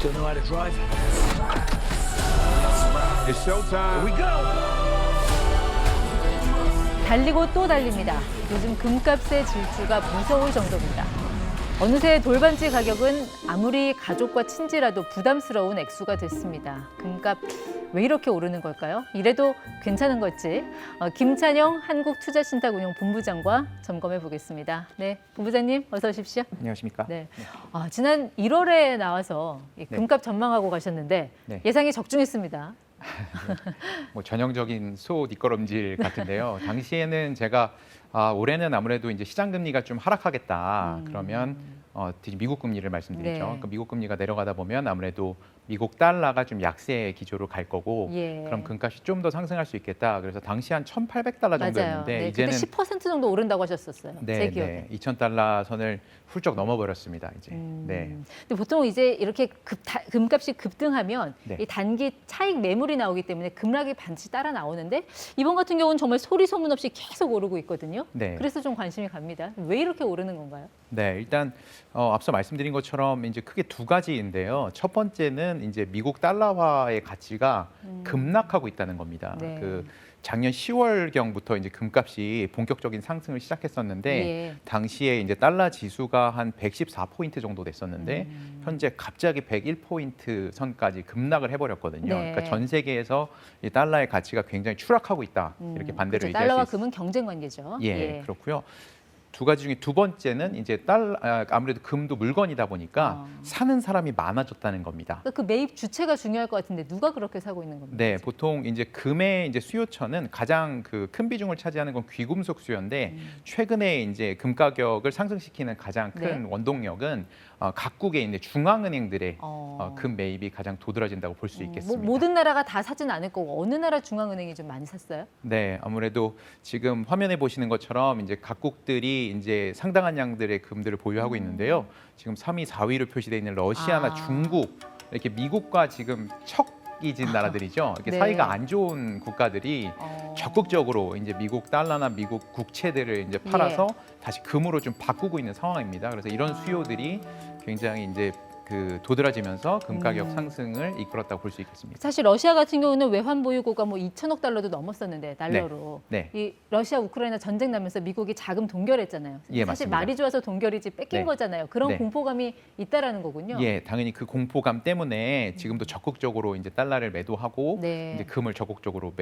Still know how to drive? It's showtime. Here we go! 달리고 또 달립니다. 요즘 금값의 질주가 무서울 정도입니다. 어느새 돌반지 가격은 아무리 가족과 친지라도 부담스러운 액수가 됐습니다. 금값 왜 이렇게 오르는 걸까요? 이래도 괜찮은 걸지 김찬영 한국투자신탁운용 본부장과 점검해 보겠습니다. 네, 본부장님 어서 오십시오. 안녕하십니까? 네, 지난 1월에 나와서 이 금값 전망하고 가셨는데 네. 예상이 적중했습니다. 뭐 전형적인 소 뒷걸음질 같은데요. 당시에는 제가 올해는 아무래도 이제 시장 금리가 좀 하락하겠다. 그러면 미국 금리를 말씀드리죠. 네. 그러니까 미국 금리가 내려가다 보면 아무래도 미국 달러가 좀 약세 기조로 갈 거고, 예. 그럼 금값이 좀 더 상승할 수 있겠다. 그래서 당시 한 1,800달러 맞아요. 정도였는데 네, 이제는 그때 10% 정도 오른다고 하셨었어요. 제 기억에. 2,000달러 선을 훌쩍 넘어버렸습니다. 이제. 네. 근데 보통 이제 이렇게 금값이 급등하면 네. 이 단기 차익 매물이 나오기 때문에 급락이 반드시 따라 나오는데 이번 같은 경우는 정말 소리 소문 없이 계속 오르고 있거든요. 네. 그래서 좀 관심이 갑니다. 왜 이렇게 오르는 건가요? 네, 일단 앞서 말씀드린 것처럼 이제 크게 두 가지인데요. 첫 번째는 이제 미국 달러화의 가치가 급락하고 있다는 겁니다. 네. 그 작년 10월경부터 이제 금값이 본격적인 상승을 시작했었는데 예. 당시에 이제 달러 지수가 한 114포인트 정도 됐었는데 현재 갑자기 101포인트 선까지 급락을 해버렸거든요. 네. 그러니까 전 세계에서 이 달러의 가치가 굉장히 추락하고 있다. 이렇게 반대로 그렇죠. 얘기할 달러와 수 있습니다. 금은 경쟁 관계죠. 예, 그렇고요. 두 가지 중에 두 번째는 이제 아무래도 금도 물건이다 보니까 사는 사람이 많아졌다는 겁니다. 그러니까 그 매입 주체가 중요할 것 같은데 누가 그렇게 사고 있는 겁니까? 네, 보통 이제 금의 이제 수요처는 가장 그 큰 비중을 차지하는 건 귀금속 수요인데 최근에 이제 금 가격을 상승시키는 가장 큰 네. 원동력은 각국의 있는 중앙은행들의 어. 금 매입이 가장 도드라진다고 볼 수 있겠습니다. 모든 나라가 다 사진 않을 거고 어느 나라 중앙은행이 좀 많이 샀어요? 네, 아무래도 지금 화면에 보시는 것처럼 이제 각국들이 이제 상당한 양들의 금들을 보유하고 있는데요. 지금 3위, 4위로 표시되어 있는 러시아나 중국, 이렇게 미국과 지금 척이진 나라들이죠. 이렇게 네. 사이가 안 좋은 국가들이 적극적으로 이제 미국 달러나 미국 국채들을 이제 팔아서 다시 금으로 좀 바꾸고 있는 상황입니다. 그래서 이런 수요들이 굉장히 이제 그 도드라지면서 금 가격 상승을 이끌었다고 볼 수 있겠습니다. 사실 러시아 같은 경우는 외환 보유고가 뭐 2천억 달러도 넘었었는데 달러로 네. 이 러시아 우크라이나 전쟁 나면서 미국이 자금 동결했잖아요. 예, 사실 맞습니다. 말이 좋아서 동결이지 뺏긴 네. 거잖아요. 그런 네. 공포감이 있다라는 거군요. 예, 당연히 그 공포감 때문에 지금도 적극적으로 이제 달러를 매도하고 네. 이제 금을 적극적으로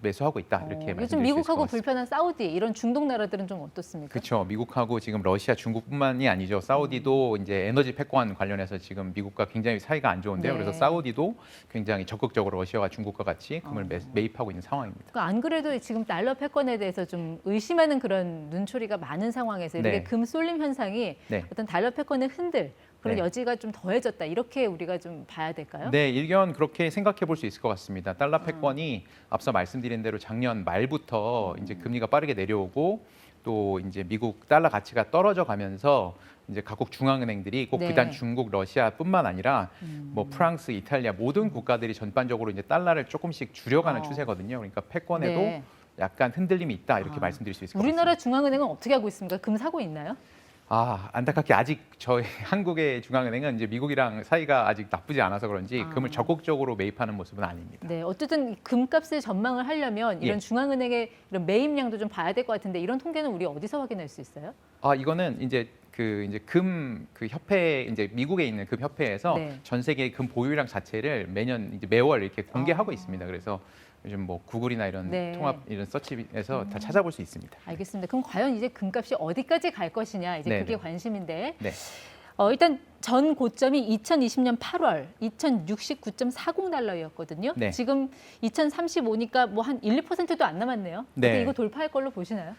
매수하고 있다 이렇게 말씀드릴 요즘 수 미국하고 있을 것 같습니다. 불편한 사우디 이런 중동 나라들은 좀 어떻습니까? 그렇죠. 미국하고 지금 러시아, 중국뿐만이 아니죠. 사우디도 이제 에너지 패권 관련해서 지금 미국과 굉장히 사이가 안 좋은데요. 네. 그래서 사우디도 굉장히 적극적으로 러시아와 중국과 같이 금을 매입하고 있는 상황입니다. 그러니까 안 그래도 지금 달러 패권에 대해서 좀 의심하는 그런 눈초리가 많은 상황에서 이렇게 네. 금 쏠림 현상이 네. 어떤 달러 패권을 흔들 그런 네. 여지가 좀 더해졌다 이렇게 우리가 좀 봐야 될까요? 네, 일견 그렇게 생각해 볼 수 있을 것 같습니다. 달러 패권이 앞서 말씀드린 대로 작년 말부터 이제 금리가 빠르게 내려오고 또 이제 미국 달러 가치가 떨어져 가면서 이제 각국 중앙은행들이 꼭 네. 비단 중국, 러시아뿐만 아니라 뭐 프랑스, 이탈리아 모든 국가들이 전반적으로 이제 달러를 조금씩 줄여가는 추세거든요. 그러니까 패권에도 네. 약간 흔들림이 있다 이렇게 말씀드릴 수 있을 것 우리나라 같습니다. 중앙은행은 어떻게 하고 있습니까? 금 사고 있나요? 안타깝게 아직 저희 한국의 중앙은행은 이제 미국이랑 사이가 아직 나쁘지 않아서 그런지 금을 적극적으로 매입하는 모습은 아닙니다. 네, 어쨌든 금값의 전망을 하려면 이런 예. 중앙은행의 이런 매입량도 좀 봐야 될 것 같은데 이런 통계는 우리 어디서 확인할 수 있어요? 이거는 이제 금 협회 이제 미국에 있는 금 협회에서 네. 전 세계 금 보유량 자체를 매월 이렇게 공개하고 있습니다. 그래서 요즘 뭐 구글이나 이런 네. 통합 이런 서치에서 다 찾아볼 수 있습니다. 알겠습니다. 그럼 과연 이제 금값이 어디까지 갈 것이냐 이제 네, 그게 네. 관심인데 네. 일단 전 고점이 2020년 8월 2069.40달러였거든요. 네. 지금 2035니까 뭐 한 1, 2%도 안 남았네요. 네. 근데 이거 돌파할 걸로 보시나요?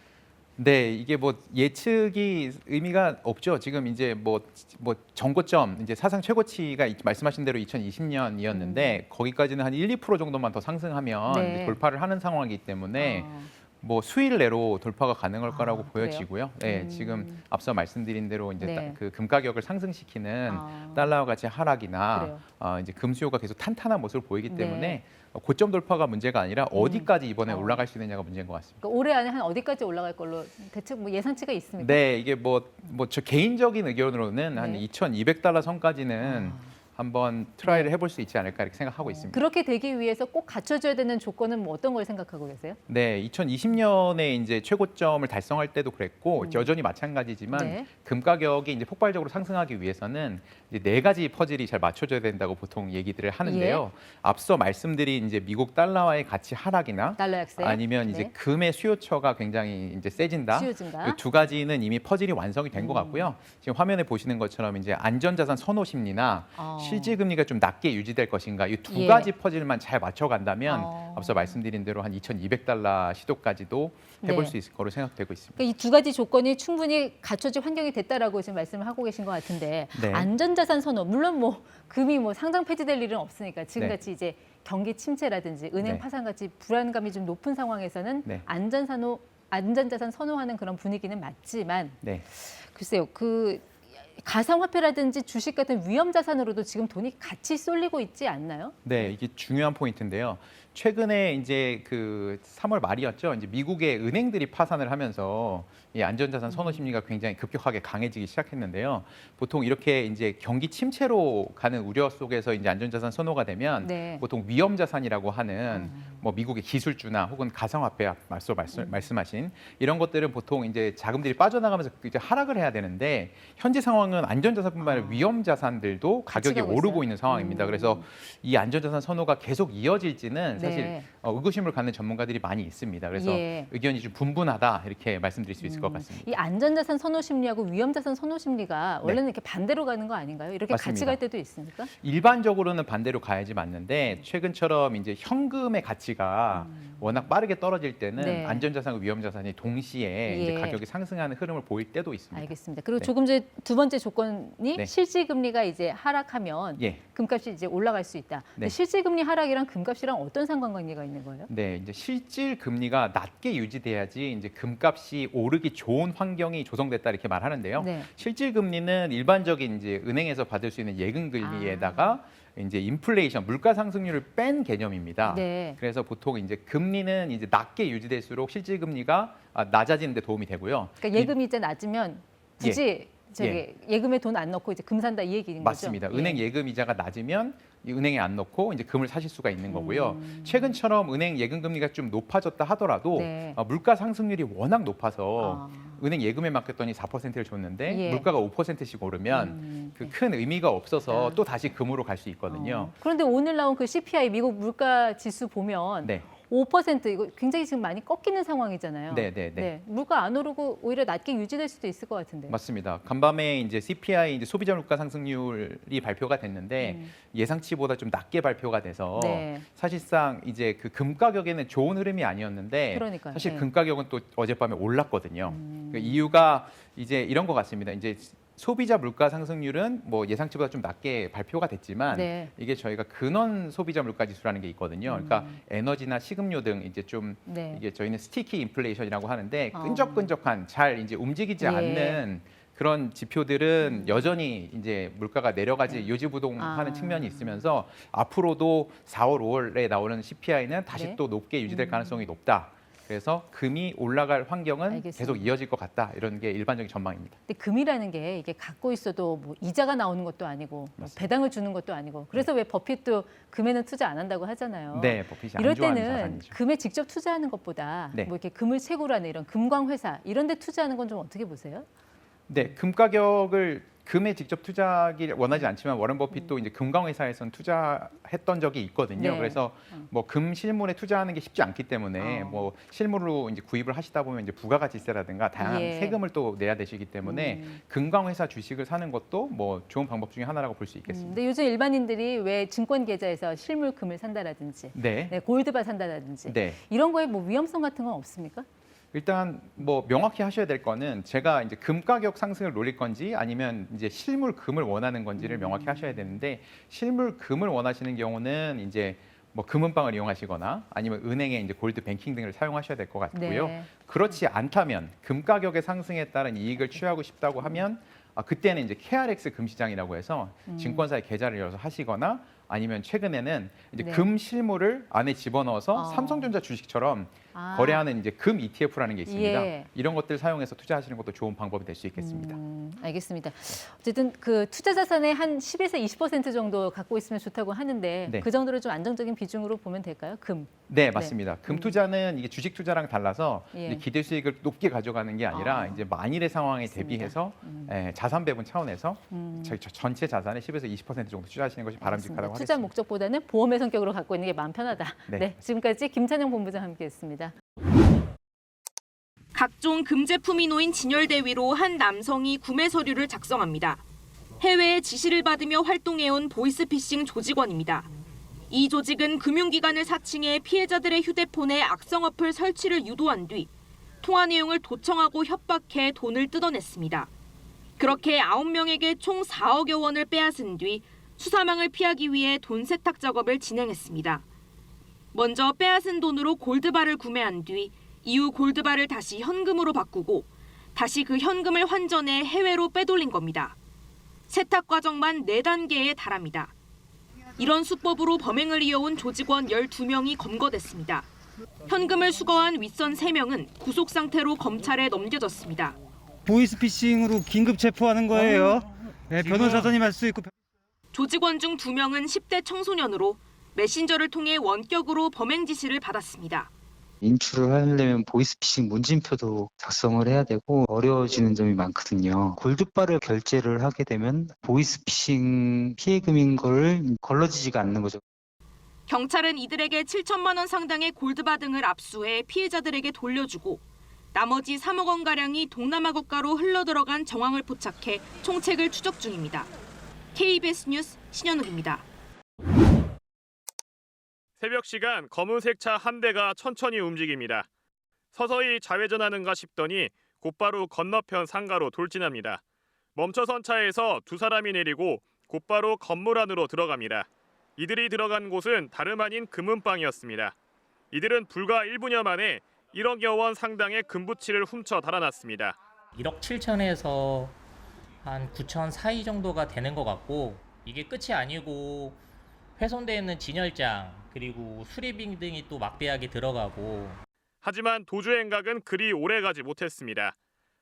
네, 이게 뭐 예측이 의미가 없죠. 지금 이제 뭐 전고점 이제 사상 최고치가 말씀하신 대로 2020년이었는데 거기까지는 한 1, 2% 정도만 더 상승하면 네. 이제 돌파를 하는 상황이기 때문에 뭐 수일 내로 돌파가 가능할 거라고 그래요? 보여지고요. 네, 지금 앞서 말씀드린 대로 이제 네. 그 금 가격을 상승시키는 달러와 같이 하락이나 그래요. 이제 금 수요가 계속 탄탄한 모습을 보이기 네. 때문에 고점 돌파가 문제가 아니라 어디까지 이번에 올라갈 수 있느냐가 문제인 것 같습니다. 그러니까 올해 안에 한 어디까지 올라갈 걸로 대충 뭐 예상치가 있습니까? 네, 이게 뭐 저 개인적인 의견으로는 한 네. 2,200달러 선까지는 한번 트라이를 해볼 수 있지 않을까 이렇게 생각하고 있습니다. 그렇게 되기 위해서 꼭 갖춰줘야 되는 조건은 뭐 어떤 걸 생각하고 계세요? 네, 2020년에 이제 최고점을 달성할 때도 그랬고 여전히 마찬가지지만 네. 금 가격이 이제 폭발적으로 상승하기 위해서는 이제 4가지 퍼즐이 잘 맞춰져야 된다고 보통 얘기들을 하는데요. 앞서 말씀드린 이제 미국 달러와의 가치 하락이나 달러 약세. 아니면 이제 네. 금의 수요처가 굉장히 이제 세진다. 수요 증가. 이 두 가지는 이미 퍼즐이 완성이 된 것 같고요. 지금 화면에 보시는 것처럼 이제 안전자산 선호 심리나 실질 금리가 좀 낮게 유지될 것인가 이 두 예. 가지 퍼즐만 잘 맞춰간다면 어. 앞서 말씀드린 대로 한 2,200달러 시도까지도 해볼 네. 수 있을 거로 생각되고 있습니다. 그러니까 이 두 가지 조건이 충분히 갖춰질 환경이 됐다라고 지금 말씀을 하고 계신 것 같은데 네. 안전자산 선호 물론 뭐 금이 뭐 상장 폐지될 일은 없으니까 지금같이 네. 이제 경기 침체라든지 은행 네. 파산같이 불안감이 좀 높은 상황에서는 네. 안전자산 선호하는 그런 분위기는 맞지만 네. 글쎄요 그 가상화폐라든지 주식 같은 위험 자산으로도 지금 돈이 같이 쏠리고 있지 않나요? 네, 이게 중요한 포인트인데요. 최근에 이제 그 3월 말이었죠. 이제 미국의 은행들이 파산을 하면서 이 안전자산 선호 심리가 굉장히 급격하게 강해지기 시작했는데요. 보통 이렇게 이제 경기 침체로 가는 우려 속에서 이제 안전자산 선호가 되면 네. 보통 위험 자산이라고 하는 뭐 미국의 기술주나 혹은 가상화폐 말씀하신 이런 것들은 보통 이제 자금들이 빠져나가면서 이제 하락을 해야 되는데 현재 상황은 안전자산뿐만 아니라 위험 자산들도 가격이 가고 오르고 있어요? 있는 상황입니다. 그래서 이 안전자산 선호가 계속 이어질지는 사실 네. 의구심을 갖는 전문가들이 많이 있습니다. 그래서 예. 의견이 좀 분분하다 이렇게 말씀드릴 수 있을 것 같습니다. 이 안전자산 선호 심리하고 위험자산 선호 심리가 원래는 이렇게 반대로 가는 거 아닌가요? 이렇게 같이 맞습니다. 갈 때도 있습니까? 일반적으로는 반대로 가야지 맞는데 최근처럼 이제 현금의 가치가 워낙 빠르게 떨어질 때는 네. 안전자산과 위험자산이 동시에 이제 예. 가격이 상승하는 흐름을 보일 때도 있습니다. 알겠습니다. 그리고 네. 조금 전에 두 번째 조건이 네. 실질 금리가 이제 하락하면 예. 금값이 이제 올라갈 수 있다. 근데 네. 실질 금리 하락이랑 금값이랑 어떤 상관관계가 있는 거예요? 네, 이제 실질 금리가 낮게 유지돼야지 이제 금값이 오르기 좋은 환경이 조성됐다 이렇게 말하는데요. 네. 실질 금리는 일반적인 이제 은행에서 받을 수 있는 예금 금리에다가 이제 인플레이션 물가 상승률을 뺀 개념입니다. 네. 그래서 보통 이제 금리는 이제 낮게 유지될수록 실질 금리가 낮아지는 데 도움이 되고요. 그러니까 예금 이자 낮으면 굳이 저기 예금에 돈 안 넣고 이제 금 산다 이 얘기인 맞습니다. 거죠? 은행 예금 이자가 낮으면 이 은행에 안 넣고 이제 금을 사실 수가 있는 거고요. 최근처럼 은행 예금 금리가 좀 높아졌다 하더라도 네. 물가 상승률이 워낙 높아서 아. 은행 예금에 맡겼더니 4%를 줬는데 예. 물가가 5%씩 오르면 그 큰 의미가 없어서 또 다시 금으로 갈 수 있거든요. 그런데 오늘 나온 그 CPI 미국 물가 지수 보면 네. 5% 이거 굉장히 지금 많이 꺾이는 상황이잖아요. 네. 물가 안 오르고 오히려 낮게 유지될 수도 있을 것 같은데. 맞습니다. 간밤에 이제 CPI 이제 소비자 물가 상승률이 발표가 됐는데 예상치보다 좀 낮게 발표가 돼서 네. 사실상 이제 그 금 가격에는 좋은 흐름이 아니었는데 그러니까요. 사실 네. 금 가격은 또 어젯밤에 올랐거든요. 그 이유가 이제 이런 것 같습니다. 이제 소비자 물가 상승률은 뭐 예상치보다 좀 낮게 발표가 됐지만 네. 이게 저희가 근원 소비자 물가 지수라는 게 있거든요. 그러니까 에너지나 식음료 등 이제 좀 네. 이게 저희는 스티키 인플레이션이라고 하는데 어. 끈적끈적한 잘 이제 움직이지 예. 않는 그런 지표들은 여전히 이제 물가가 내려가지 요지부동하는 아. 측면이 있으면서 앞으로도 4월, 5월에 나오는 CPI는 다시 네. 또 높게 유지될 가능성이 높다. 그래서 금이 올라갈 환경은 알겠습니다. 계속 이어질 것 같다. 이런 게 일반적인 전망입니다. 근데 금이라는 게 이게 갖고 있어도 뭐 이자가 나오는 것도 아니고 뭐 맞습니다. 배당을 주는 것도 아니고 그래서 왜 버핏도 금에는 투자 안 한다고 하잖아요. 네, 버핏이 안 이럴 좋아하는 때는 자산이죠. 금에 직접 투자하는 것보다 네. 뭐 이렇게 금을 채굴 하는 이런 금광 회사 이런 데 투자하는 건 좀 어떻게 보세요? 네, 금 가격을 금에 직접 투자하기를 원하지 않지만 워런 버핏도 이제 금광회사에선 투자했던 적이 있거든요. 네. 그래서 뭐 금 실물에 투자하는 게 쉽지 않기 때문에 뭐 실물로 이제 구입을 하시다 보면 이제 부가가치세라든가 다양한 예. 세금을 또 내야 되시기 때문에 금광회사 주식을 사는 것도 뭐 좋은 방법 중에 하나라고 볼 수 있겠습니다. 근데 요즘 일반인들이 왜 증권 계좌에서 실물 금을 산다라든지 네. 네, 골드바 산다라든지 네. 이런 거에 뭐 위험성 같은 건 없습니까? 일단 뭐 명확히 하셔야 될 거는 제가 이제 금 가격 상승을 노릴 건지 아니면 이제 실물 금을 원하는 건지를 명확히 하셔야 되는데 실물 금을 원하시는 경우는 이제 뭐 금은방을 이용하시거나 아니면 은행의 이제 골드 뱅킹 등을 사용하셔야 될 것 같고요. 네. 그렇지 않다면 금 가격의 상승에 따른 이익을 취하고 싶다고 하면 그때는 이제 KRX 금시장이라고 해서 증권사에 계좌를 열어서 하시거나 아니면 최근에는 이제 네. 금 실물을 안에 집어넣어서 어. 삼성전자 주식처럼 아. 거래하는 이제 금 ETF라는 게 있습니다. 예. 이런 것들 사용해서 투자하시는 것도 좋은 방법이 될 수 있겠습니다. 알겠습니다. 어쨌든 그 투자 자산의 한 10에서 20% 정도 갖고 있으면 좋다고 하는데 네. 그 정도를 좀 안정적인 비중으로 보면 될까요? 금. 네, 맞습니다. 금 투자는 이게 주식 투자랑 달라서 예. 이제 기대 수익을 높게 가져가는 게 아니라 아. 이제 만일의 상황에 맞습니다. 대비해서 자산 배분 차원에서 저희 전체 자산의 10에서 20% 정도 투자하시는 것이 바람직하다고 투자 하겠습니다. 목적보다는 보험의 성격으로 갖고 있는 게 마음 편하다. 네. 네, 지금까지 김찬영 본부장 함께했습니다. 각종 금 제품이 놓인 진열대 위로 한 남성이 구매 서류를 작성합니다. 해외에 지시를 받으며 활동해온 보이스피싱 조직원입니다. 이 조직은 금융기관을 사칭해 피해자들의 휴대폰에 악성 어플 설치를 유도한 뒤 통화 내용을 도청하고 협박해 돈을 뜯어냈습니다. 그렇게 9명에게 총 4억여 원을 빼앗은 뒤 수사망을 피하기 위해 돈 세탁 작업을 진행했습니다. 먼저 빼앗은 돈으로 골드바를 구매한 뒤 이후 골드바를 다시 현금으로 바꾸고 다시 그 현금을 환전해 해외로 빼돌린 겁니다. 세탁 과정만 4단계에 달합니다. 이런 수법으로 범행을 이어온 조직원 12명이 검거됐습니다. 현금을 수거한 윗선 3명은 구속 상태로 검찰에 넘겨졌습니다. 보이스피싱으로 긴급 체포하는 거예요. 네, 변호사선임 할 수 있고. 조직원 중 2명은 10대 청소년으로 메신저를 통해 원격으로 범행 지시를 받았습니다. 인출을 하려면 보이스피싱 문진표도 작성을 해야 되고 어려워지는 점이 많거든요. 골드바를 결제를 하게 되면 보이스피싱 피해금인 걸 걸러지지가 않는 거죠. 경찰은 이들에게 7천만 원 상당의 골드바 등을 압수해 피해자들에게 돌려주고 나머지 3억 원가량이 동남아 국가로 흘러들어간 정황을 포착해 총책을 추적 중입니다. KBS 뉴스 신현욱입니다. 새벽 시간 검은색 차 한 대가 천천히 움직입니다. 서서히 좌회전하는가 싶더니 곧바로 건너편 상가로 돌진합니다. 멈춰선 차에서 2사람이 내리고 곧바로 건물 안으로 들어갑니다. 이들이 들어간 곳은 다름 아닌 금은방이었습니다. 이들은 불과 1분여 만에 1억여 원 상당의 금부치를 훔쳐 달아났습니다. 1억 7천에서 한 9천 사이 정도가 되는 것 같고 이게 끝이 아니고 훼손되어 있는 진열장 그리고 수리비 등이 또 막대하게 들어가고 하지만 도주 행각은 그리 오래가지 못했습니다.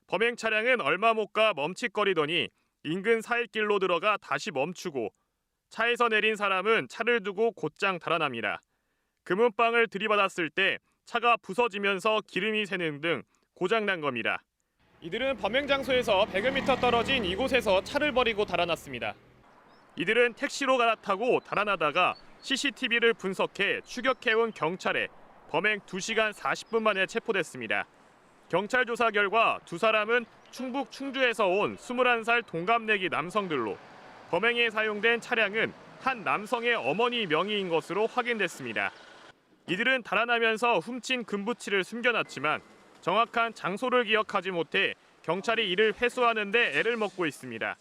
범행 차량은 얼마 못 가 멈칫거리더니 인근 사일길로 들어가 다시 멈추고 차에서 내린 사람은 차를 두고 곧장 달아납니다. 금은방을 들이받았을 때 차가 부서지면서 기름이 새는 등 고장난 겁니다. 이들은 범행 장소에서 100여 미터 떨어진 이곳에서 차를 버리고 달아났습니다. 이들은 택시로 갈아타고 달아나다가 CCTV를 분석해 추격해온 경찰에 범행 2시간 40분 만에 체포됐습니다. 경찰 조사 결과 2사람은 충북 충주에서 온 21살 동갑내기 남성들로 범행에 사용된 차량은 한 남성의 어머니 명의인 것으로 확인됐습니다. 이들은 달아나면서 훔친 금부치를 숨겨놨지만 정확한 장소를 기억하지 못해 경찰이 이를 회수하는 데 애를 먹고 있습니다.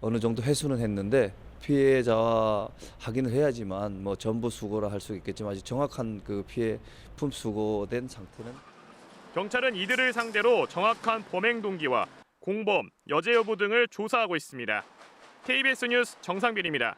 어느 정도 회수는 했는데 피해자와 확인을 해야지만 뭐 전부 수거라 할 수 있겠지만 아직 정확한 그 피해품 수거된 상태는. 경찰은 이들을 상대로 정확한 범행 동기와 공범, 여죄 여부 등을 조사하고 있습니다. KBS 뉴스 정상빈입니다.